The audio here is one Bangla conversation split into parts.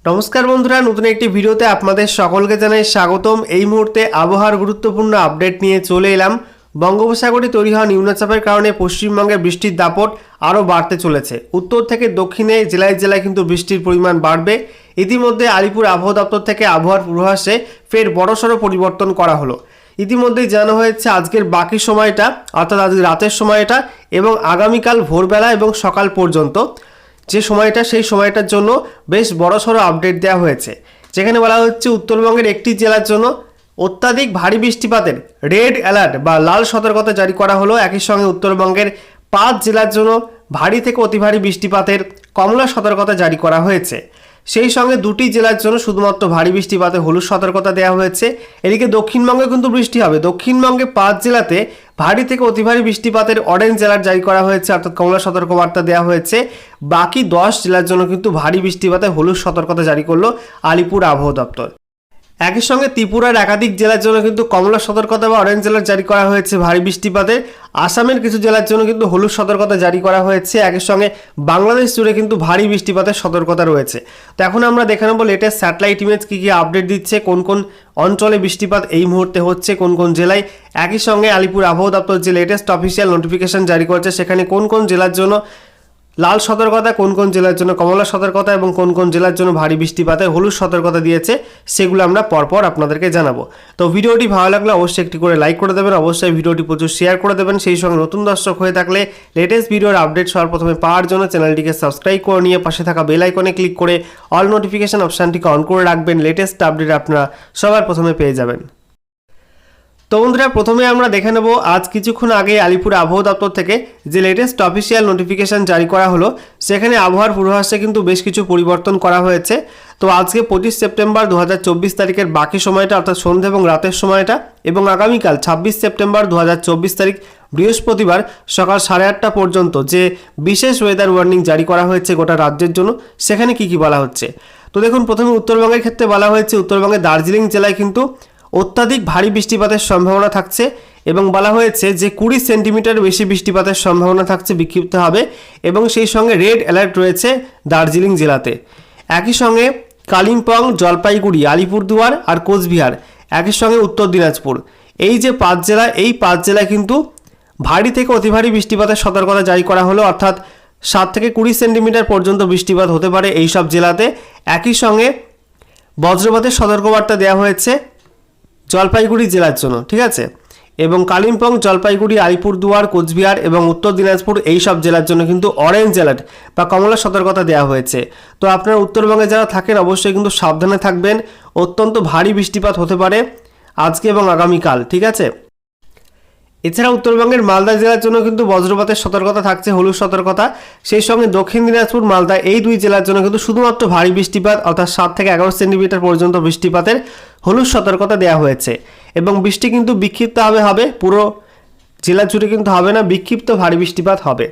নমস্কার বন্ধুরা, নতুন একটি ভিডিওতে আপনাদের সকলকে জানাই স্বাগতম। এই মুহূর্তে আবহাওয়ার গুরুত্বপূর্ণ আপডেট নিয়ে চলে এলাম। বঙ্গোপসাগরে তৈরি হওয়া নিম্নচাপের কারণে পশ্চিমবঙ্গে বৃষ্টির দাপট আরও বাড়তে চলেছে। উত্তর থেকে দক্ষিণে জেলায় জেলায় কিন্তু বৃষ্টির পরিমাণ বাড়বে। ইতিমধ্যে আলিপুর আবহাওয়া দপ্তর থেকে আবহাওয়ার পূর্বাভাসে ফের বড়সড় পরিবর্তন করা হলো। ইতিমধ্যেই জানানো হয়েছে আজকের বাকি সময়টা অর্থাৎ আজকে রাতের সময়টা এবং আগামীকাল ভোরবেলা এবং সকাল পর্যন্ত যে সময়টা সেই সময়টার জন্য বেশ বড়সড় আপডেট দেওয়া হয়েছে, যেখানে বলা হচ্ছে উত্তরবঙ্গের একটি জেলার জন্য অত্যাধিক ভারী বৃষ্টিপাতের রেড অ্যালার্ট বা লাল সতর্কতা জারি করা হলো। একই সঙ্গে উত্তরবঙ্গের 5 জেলার জন্য ভারী থেকে অতি ভারী বৃষ্টিপাতের কমলা সতর্কতা জারি করা হয়েছে। সেই সঙ্গে 2টি জেলার জন্য শুধুমাত্র ভারী বৃষ্টিপাতে হলুদ সতর্কতা দেওয়া হয়েছে। এদিকে দক্ষিণবঙ্গে কিন্তু বৃষ্টি হবে। দক্ষিণবঙ্গে 5 জেলাতে ভারী থেকে অতি ভারী বৃষ্টিপাতের অরেঞ্জ অ্যালার্ট জারি করা হয়েছে, অর্থাৎ কমলা সতর্কবার্তা দেওয়া হয়েছে। বাকি 10 জেলার জন্য কিন্তু ভারী বৃষ্টিপাতে হলুদ সতর্কতা জারি করলো আলিপুর আবহাওয়া দপ্তর। একই সঙ্গে ত্রিপুরার একাধিক জেলার জন্য কিন্তু কমলা সতর্কতা বা অরেঞ্জ অ্যালার্ট জারি করা হয়েছে ভারী বৃষ্টিপাতে। আসামের কিছু জেলার জন্য কিন্তু হলুদ সতর্কতা জারি করা হয়েছে। একই সঙ্গে বাংলাদেশ জুড়ে কিন্তু ভারী বৃষ্টিপাতের সতর্কতা রয়েছে। তো এখন আমরা দেখে নেব লেটেস্ট স্যাটেলাইট ইমেজ কী কী আপডেট দিচ্ছে, কোন কোন অঞ্চলে বৃষ্টিপাত এই মুহূর্তে হচ্ছে, কোন কোন জেলায়। একই সঙ্গে আলিপুর আবহাওয়া দপ্তর যে লেটেস্ট অফিসিয়াল নোটিফিকেশন জারি করেছে সেখানে কোন কোন জেলার জন্য লাল সতর্কতা, কোন কোন জেলার জন্য কমলা সতর্কতা এবং কোন কোন জেলার জন্য ভারী বৃষ্টিপাতে হলুদ সতর্কতা দিয়েছে সেগুলো আমরা পরপর আপনাদেরকে জানাবো। তো ভিডিওটি ভালো লাগলে অবশ্যই একটি করে লাইক করে দেবেন, অবশ্যই ভিডিওটি প্রচুর শেয়ার করে দেবেন। সেই সঙ্গে নতুন দর্শক হয়ে থাকলে লেটেস্ট ভিডিওর আপডেট সবার প্রথমে পাওয়ার জন্য চ্যানেলটিকে সাবস্ক্রাইব করে নিয়ে পাশে থাকা বেল আইকনে ক্লিক করে অল নোটিফিকেশন অপশানটিকে অন করে রাখবেন। লেটেস্ট আপডেট আপনারা সবার প্রথমে পেয়ে যাবেন। তো বন্ধুরা, প্রথমে আমরা দেখে নেব আজ কিছুক্ষণ আগে আলিপুর আবহাওয়া দপ্তর থেকে যে লেটেস্ট অফিসিয়াল নোটিফিকেশান জারি করা হলো, সেখানে আবহাওয়ার পূর্বাভাসে কিন্তু বেশ কিছু পরিবর্তন করা হয়েছে। তো আজকে 25 সেপ্টেম্বর 2024 তারিখের বাকি সময়টা অর্থাৎ সন্ধ্যা এবং রাতের সময়টা এবং আগামীকাল 26 সেপ্টেম্বর 2024 তারিখ বৃহস্পতিবার সকাল 8:30 পর্যন্ত যে বিশেষ ওয়েদার ওয়ার্নিং জারি করা হয়েছে গোটা রাজ্যের জন্য, সেখানে কি কি বলা হচ্ছে। তো দেখুন, প্রথমে উত্তরবঙ্গের ক্ষেত্রে বলা হয়েছে উত্তরবঙ্গের দার্জিলিং জেলায় কিন্তু অত্যাধিক ভারী বৃষ্টিপাতের সম্ভাবনা থাকছে এবং বলা হয়েছে যে 20 সেন্টিমিটার বেশি বৃষ্টিপাতের সম্ভাবনা থাকছে, বিক্ষিপ্ত হবে এবং সেই সঙ্গে রেড অ্যালার্ট রয়েছে দার্জিলিং জেলাতে। একই সঙ্গে কালিম্পং, জলপাইগুড়ি, আলিপুরদুয়ার আর কোচবিহার, একই সঙ্গে উত্তর দিনাজপুর, এই যে 5 জেলা, এই 5 জেলায় কিন্তু ভারী থেকে অতি ভারী বৃষ্টিপাতের সতর্কতা জারি করা হলো, অর্থাৎ 7 থেকে 20 সেন্টিমিটার পর্যন্ত বৃষ্টিপাত হতে পারে এই সব জেলাতে। একই সঙ্গে বজ্রপাতের সতর্কবার্তা দেওয়া হয়েছে জলপাইগুড়ি জেলার জন্য, ঠিক আছে, এবং কালিম্পং, জলপাইগুড়ি, আলিপুরদুয়ার, কোচবিহার এবং উত্তর দিনাজপুর এই সব জেলার জন্য কিন্তু অরেঞ্জ অ্যালার্ট বা কমলা সতর্কতা দেওয়া হয়েছে। তো আপনারা উত্তরবঙ্গে যারা থাকেন অবশ্যই কিন্তু সাবধানে থাকবেন, অত্যন্ত ভারী বৃষ্টিপাত হতে পারে আজকে এবং আগামীকাল, ঠিক আছে। এছাড়া উত্তরবঙ্গের মালদা জেলার জন্য কিন্তু বজ্রপাতের সতর্কতা থাকছে, হলুদ সতর্কতা। সেই সঙ্গে দক্ষিণ দিনাজপুর, মালদা এই 2 জেলার জন্য কিন্তু শুধুমাত্র ভারী বৃষ্টিপাত অর্থাৎ 7 থেকে 11 সেন্টিমিটার পর্যন্ত বৃষ্টিপাতের হলুদ সতর্কতা দেওয়া হয়েছে এবং বৃষ্টি কিন্তু বিক্ষিপ্ত হবে, পুরো জেলা জুড়ে কিন্তু হবে না, বিক্ষিপ্ত ভারী বৃষ্টিপাত হবে।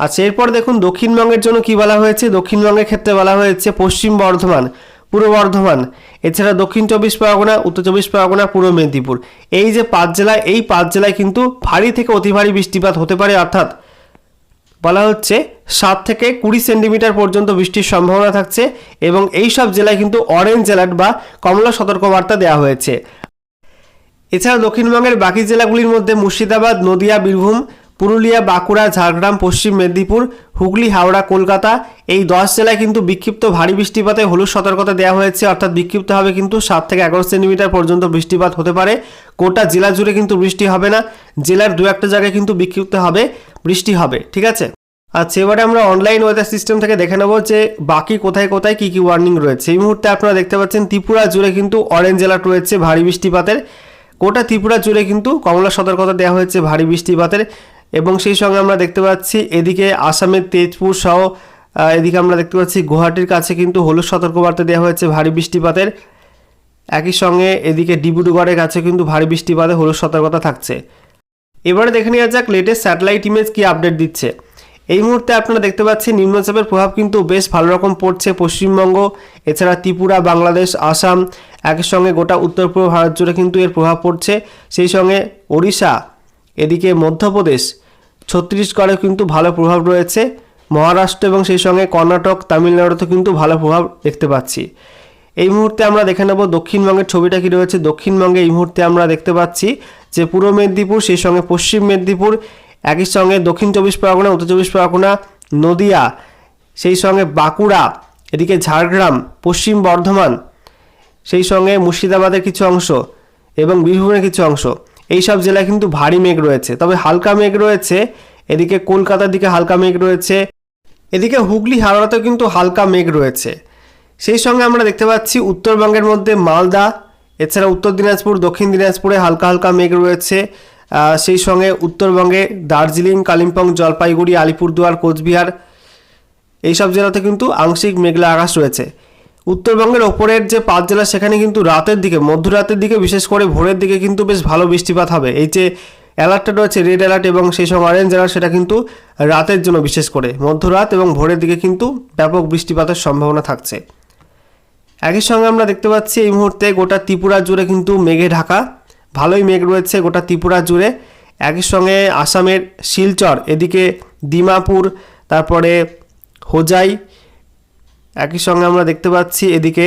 আচ্ছা, এরপর দেখুন দক্ষিণবঙ্গের জন্য কি বলা হয়েছে। দক্ষিণবঙ্গের ক্ষেত্রে বলা হয়েছে পশ্চিম বর্ধমান, পূর্ব বর্ধমান, এছাড়া দক্ষিণ 24 পরগনা, উত্তর 24 পরগনা, পূর্ব মেদিনীপুর, এই যে 5 জেলা, এই 5 জেলায় কিন্তু ভারী থেকে অতি ভারী বৃষ্টিপাত হতে পারে, অর্থাৎ বলা হচ্ছে 7 থেকে 20 সেন্টিমিটার পর্যন্ত বৃষ্টির সম্ভাবনা থাকছে এবং এই সব জেলায় কিন্তু অরেঞ্জ অ্যালার্ট বা কমলা সতর্কবার্তা দেওয়া হয়েছে। এছাড়া দক্ষিণবঙ্গের বাকি জেলাগুলির মধ্যে মুর্শিদাবাদ, নদিয়া, বীরভূম, পুরুলিয়া, বাঁকুড়া, ঝাড়গ্রাম, পশ্চিম মেদিনীপুর, হুগলি, হাওড়া, কলকাতা, এই 10 জেলায় কিন্তু বিক্ষিপ্ত ভারী বৃষ্টিপাতে হলুদ সতর্কতা দেওয়া হয়েছে, অর্থাৎ বিক্ষিপ্ত হবে কিন্তু 7 থেকে 11 সেন্টিমিটার পর্যন্ত বৃষ্টিপাত হতে পারে। গোটা জেলা জুড়ে কিন্তু বৃষ্টি হবে না, জেলার 2-1 জায়গায় কিন্তু বিক্ষিপ্ত হবে, বৃষ্টি হবে, ঠিক আছে। আচ্ছা, এবারে আমরা অনলাইন ওয়েদার সিস্টেম থেকে দেখে নেব যে বাকি কোথায় কোথায় কী কী ওয়ার্নিং রয়েছে। এই মুহূর্তে আপনারা দেখতে পাচ্ছেন ত্রিপুরা জুড়ে কিন্তু অরেঞ্জ অ্যালার্ট রয়েছে ভারী বৃষ্টিপাতের, গোটা ত্রিপুরা জুড়ে কিন্তু কমলা সতর্কতা দেওয়া হয়েছে ভারী বৃষ্টিপাতের এবং সেই সঙ্গে আমরা দেখতে পাচ্ছি এদিকে আসামের তেজপুর সহ এদিকে আমরা দেখতে পাচ্ছি গুয়াহাটির কাছে কিন্তু হলুদ সতর্কবার্তা দেওয়া হয়েছে ভারী বৃষ্টিপাতের। একই সঙ্গে এদিকে ডিব্রুগড়ের কাছে কিন্তু ভারী বৃষ্টিপাতে হলুদ সতর্কতা থাকছে। এবারে দেখে নেওয়া যাক লেটেস্ট স্যাটেলাইট ইমেজ কি আপডেট দিচ্ছে। এই মুহূর্তে আপনারা দেখতে পাচ্ছেন নিম্নচাপের প্রভাব কিন্তু বেশ ভালো রকম পড়ছে পশ্চিমবঙ্গ, এছাড়া ত্রিপুরা, বাংলাদেশ, আসাম, একই সঙ্গে গোটা উত্তর পূর্ব ভারত জুড়ে কিন্তু এর প্রভাব পড়ছে। সেই সঙ্গে ওড়িশা, এদিকে মধ্যপ্রদেশ, ছত্তিশগড়ে কিন্তু ভালো প্রভাব রয়েছে মহারাষ্ট্র এবং সেই সঙ্গে কর্ণাটক, তামিলনাড়ুতে কিন্তু ভালো প্রভাব দেখতে পাচ্ছি। এই মুহূর্তে আমরা দেখে নেব দক্ষিণবঙ্গের ছবিটা কী রয়েছে। দক্ষিণবঙ্গে এই মুহূর্তে আমরা দেখতে পাচ্ছি যে পূর্ব মেদিনীপুর, সেই সঙ্গে পশ্চিম মেদিনীপুর, একই সঙ্গে দক্ষিণ 24 পরগনা, উত্তর 24 পরগনা, নদিয়া, সেই সঙ্গে বাঁকুড়া, এদিকে ঝাড়গ্রাম, পশ্চিম বর্ধমান, সেই সঙ্গে মুর্শিদাবাদের কিছু অংশ এবং বীরভূমের কিছু অংশ, এই সব জেলায় কিন্তু ভারী মেঘ রয়েছে। তবে হালকা মেঘ রয়েছে এদিকে কলকাতার দিকে, হালকা মেঘ রয়েছে এদিকে হুগলি হাওড়াতেও কিন্তু হালকা মেঘ রয়েছে। সেই সঙ্গে আমরা দেখতে পাচ্ছি উত্তরবঙ্গের মধ্যে মালদা, এছাড়া উত্তর দিনাজপুর, দক্ষিণ দিনাজপুরে হালকা হালকা মেঘ রয়েছে। সেই সঙ্গে উত্তরবঙ্গে দার্জিলিং, কালিম্পং, জলপাইগুড়ি, আলিপুরদুয়ার, কোচবিহার, এইসব জেলাতে কিন্তু আংশিক মেঘলা আকাশ রয়েছে। উত্তরবঙ্গের ওপরের যে 5 জেলা সেখানে কিন্তু রাতের দিকে, মধ্যরাতের দিকে, বিশেষ করে ভোরের দিকে কিন্তু বেশ ভালো বৃষ্টিপাত হবে। এই যে অ্যালার্টটা রয়েছে রেড অ্যালার্ট এবং সেই সঙ্গে অরেঞ্জ অ্যালার্ট, সেটা কিন্তু রাতের জন্য, বিশেষ করে মধ্যরাত এবং ভোরের দিকে কিন্তু ব্যাপক বৃষ্টিপাতের সম্ভাবনা থাকছে। একই সঙ্গে আমরা দেখতে পাচ্ছি এই মুহূর্তে গোটা ত্রিপুরা জুড়ে কিন্তু মেঘে ঢাকা, ভালোই মেঘ রয়েছে গোটা ত্রিপুরা জুড়ে। একই সঙ্গে আসামের শিলচর, এদিকে দিমাপুর, তারপরে হোজাই, একই সঙ্গে আমরা দেখতে পাচ্ছি এদিকে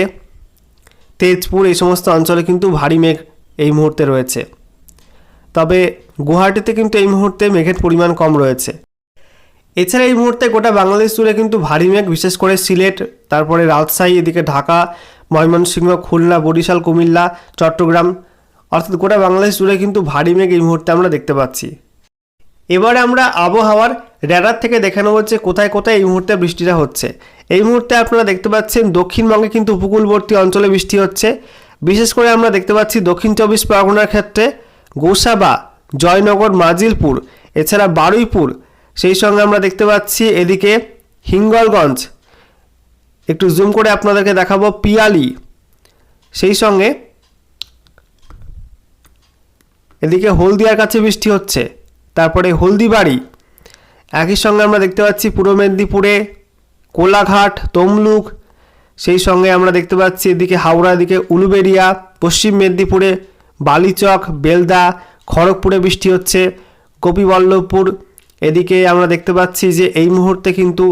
তেজপুর, এই সমস্ত অঞ্চলে কিন্তু ভারী মেঘ এই মুহূর্তে রয়েছে। তবে গুয়াহাটিতে কিন্তু এই মুহূর্তে মেঘের পরিমাণ কম রয়েছে। এছাড়া এই মুহূর্তে গোটা বাংলাদেশ জুড়ে কিন্তু ভারী মেঘ, বিশেষ করে সিলেট, তারপরে রাজশাহী, এদিকে ঢাকা, ময়মনসিংহ, খুলনা, বরিশাল, কুমিল্লা, চট্টগ্রাম, অর্থাৎ গোটা বাংলাদেশ জুড়ে কিন্তু ভারী মেঘ এই মুহূর্তে আমরা দেখতে পাচ্ছি। এবারে আমরা আবহাওয়ার র্যাডার থেকে দেখে নেব যে কোথায় কোথায় এই মুহূর্তে বৃষ্টিটা হচ্ছে। এই মুহূর্তে আপনারা দেখতে পাচ্ছেন দক্ষিণবঙ্গে কিন্তু উপকূলবর্তী অঞ্চলে বৃষ্টি হচ্ছে। বিশেষ করে আমরা দেখতে পাচ্ছি দক্ষিণ 24 পরগনার ক্ষেত্রে গোসাবা, জয়নগর, মাজিলপুর, এছাড়া বারুইপুর, সেই সঙ্গে আমরা দেখতে পাচ্ছি এদিকে হিঙ্গলগঞ্জ, একটু জুম করে আপনাদেরকে দেখাবো, পিয়ালি, সেই সঙ্গে এদিকে হলদিয়ার কাছে বৃষ্টি হচ্ছে, তারপরে হলদিবাড়ি, একই সঙ্গে আমরা দেখতে পাচ্ছি পূর্ব মেদিনীপুরে কোলাঘাট, তমলুক, সেই সঙ্গে আমরা দেখতে পাচ্ছি এদিকে হাওড়া, এদিকে উলুবেড়িয়া, পশ্চিম মেদিনীপুরে বালিচক, বেলদা, খড়গপুরে বৃষ্টি হচ্ছে, গোপীবল্লভপুর, এদিকে আমরা দেখতে পাচ্ছি যে এই মুহূর্তে কিন্তু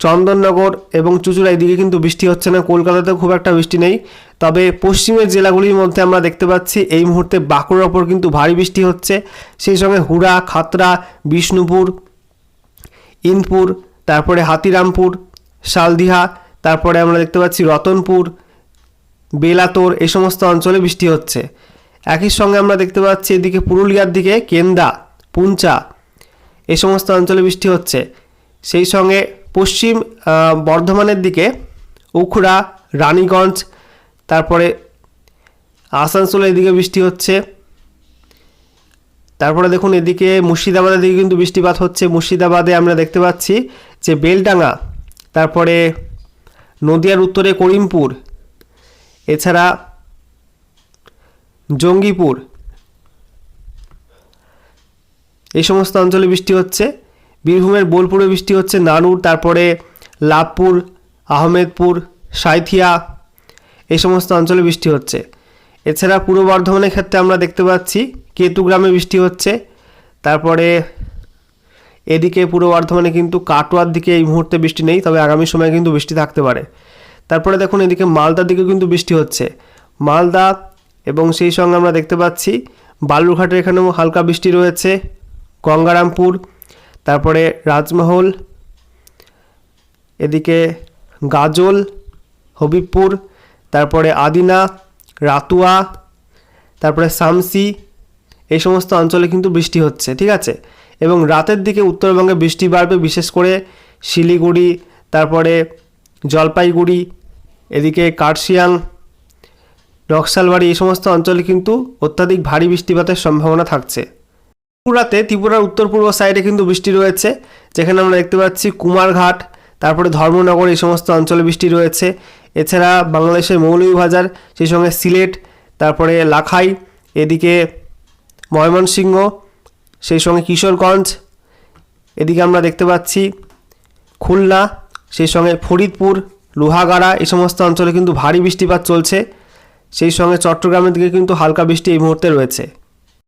চন্দননগর এবং চুঁচুড়া, এদিকে কিন্তু বৃষ্টি হচ্ছে না। কলকাতাতেও খুব একটা বৃষ্টি নেই। তবে পশ্চিমের জেলাগুলির মধ্যে আমরা দেখতে পাচ্ছি এই মুহূর্তে বাঁকুড়ার ওপর কিন্তু ভারী বৃষ্টি হচ্ছে, সেই সঙ্গে হুড়া, খাতড়া, বিষ্ণুপুর, ইনপুর, তারপরে হাতিরামপুর, শালদিহা, তারপরে আমরা দেখতে পাচ্ছি রতনপুর, বেলাতোর, এই সমস্ত অঞ্চলে বৃষ্টি হচ্ছে। একই সঙ্গে আমরা দেখতে পাচ্ছি এদিকে পুরুলিয়ার দিকে কেন্দা, পুঞ্চা, এই সমস্ত অঞ্চলে বৃষ্টি হচ্ছে। সেই সঙ্গে পশ্চিম বর্ধমানের দিকে উখড়া, রানীগঞ্জ, তারপরে আসানসোলের দিকে বৃষ্টি হচ্ছে। তারপরে দেখুন এদিকে মুর্শিদাবাদের দিকে কিন্তু বৃষ্টিপাত হচ্ছে। মুর্শিদাবাদে আমরা দেখতে পাচ্ছি যে বেলডাঙ্গা, তারপরে নদিয়ার উত্তরে করিমপুর, এছাড়া জঙ্গিপুর, এই সমস্ত অঞ্চলে বৃষ্টি হচ্ছে। বীরভূমের বোলপুরে বৃষ্টি হচ্ছে, নানুর, তারপরে লাভপুর, আহমেদপুর, সাঁইথিয়া, এই সমস্ত অঞ্চলে বৃষ্টি হচ্ছে। এছাড়া পূর্ব বর্ধমানের ক্ষেত্রে আমরা দেখতে পাচ্ছি কেতুগ্রামে বৃষ্টি হচ্ছে। তারপরে এদিকে পূর্ব বর্ধমানে কিন্তু কাটোয়ার দিকে এই মুহূর্তে বৃষ্টি নেই, তবে আগামী সময়ে কিন্তু বৃষ্টি থাকতে পারে। তারপরে দেখুন এদিকে মালদার দিকে কিন্তু বৃষ্টি হচ্ছে, মালদা, এবং সেই সঙ্গে আমরা দেখতে পাচ্ছি বালুরঘাটের এখানেও হালকা বৃষ্টি রয়েছে, গঙ্গারামপুর, তারপরে রাজমহল, এদিকে গাজল, হবিবপুর, তারপরে আদিনা, রাতুয়া, তারপরে শামসি, এই সমস্ত অঞ্চলে কিন্তু বৃষ্টি হচ্ছে, ঠিক আছে। এবং রাতের দিকে উত্তরবঙ্গে বৃষ্টি বাড়বে, বিশেষ করে শিলিগুড়ি, তারপরে জলপাইগুড়ি, এদিকে কার্শিয়াং, নকশালবাড়ি, এই সমস্ত অঞ্চলে কিন্তু অত্যাধিক ভারী বৃষ্টিপাতের সম্ভাবনা থাকছে। ত্রিপুরার উত্তর পূর্ব সাইডে কিন্তু বৃষ্টি রয়েছে, যেখানে আমরা দেখতে পাচ্ছি কুমারঘাট, তারপরে ধর্মনগর, এই সমস্ত অঞ্চলে বৃষ্টি রয়েছে। এছাড়া বাংলাদেশের মৌলভীবাজার, সেই সঙ্গে সিলেট, তারপরে লাখাই, এদিকে ময়মনসিংহ, সেই সঙ্গে কিশোরগঞ্জ, এদিকে আমরা দেখতে পাচ্ছি খুলনা, সেই সঙ্গে ফরিদপুর, লোহাগাড়া, এই সমস্ত অঞ্চলে কিন্তু ভারী বৃষ্টিপাত চলছে। সেই সঙ্গে চট্টগ্রামের দিকে কিন্তু হালকা বৃষ্টি এই মুহূর্তে রয়েছে।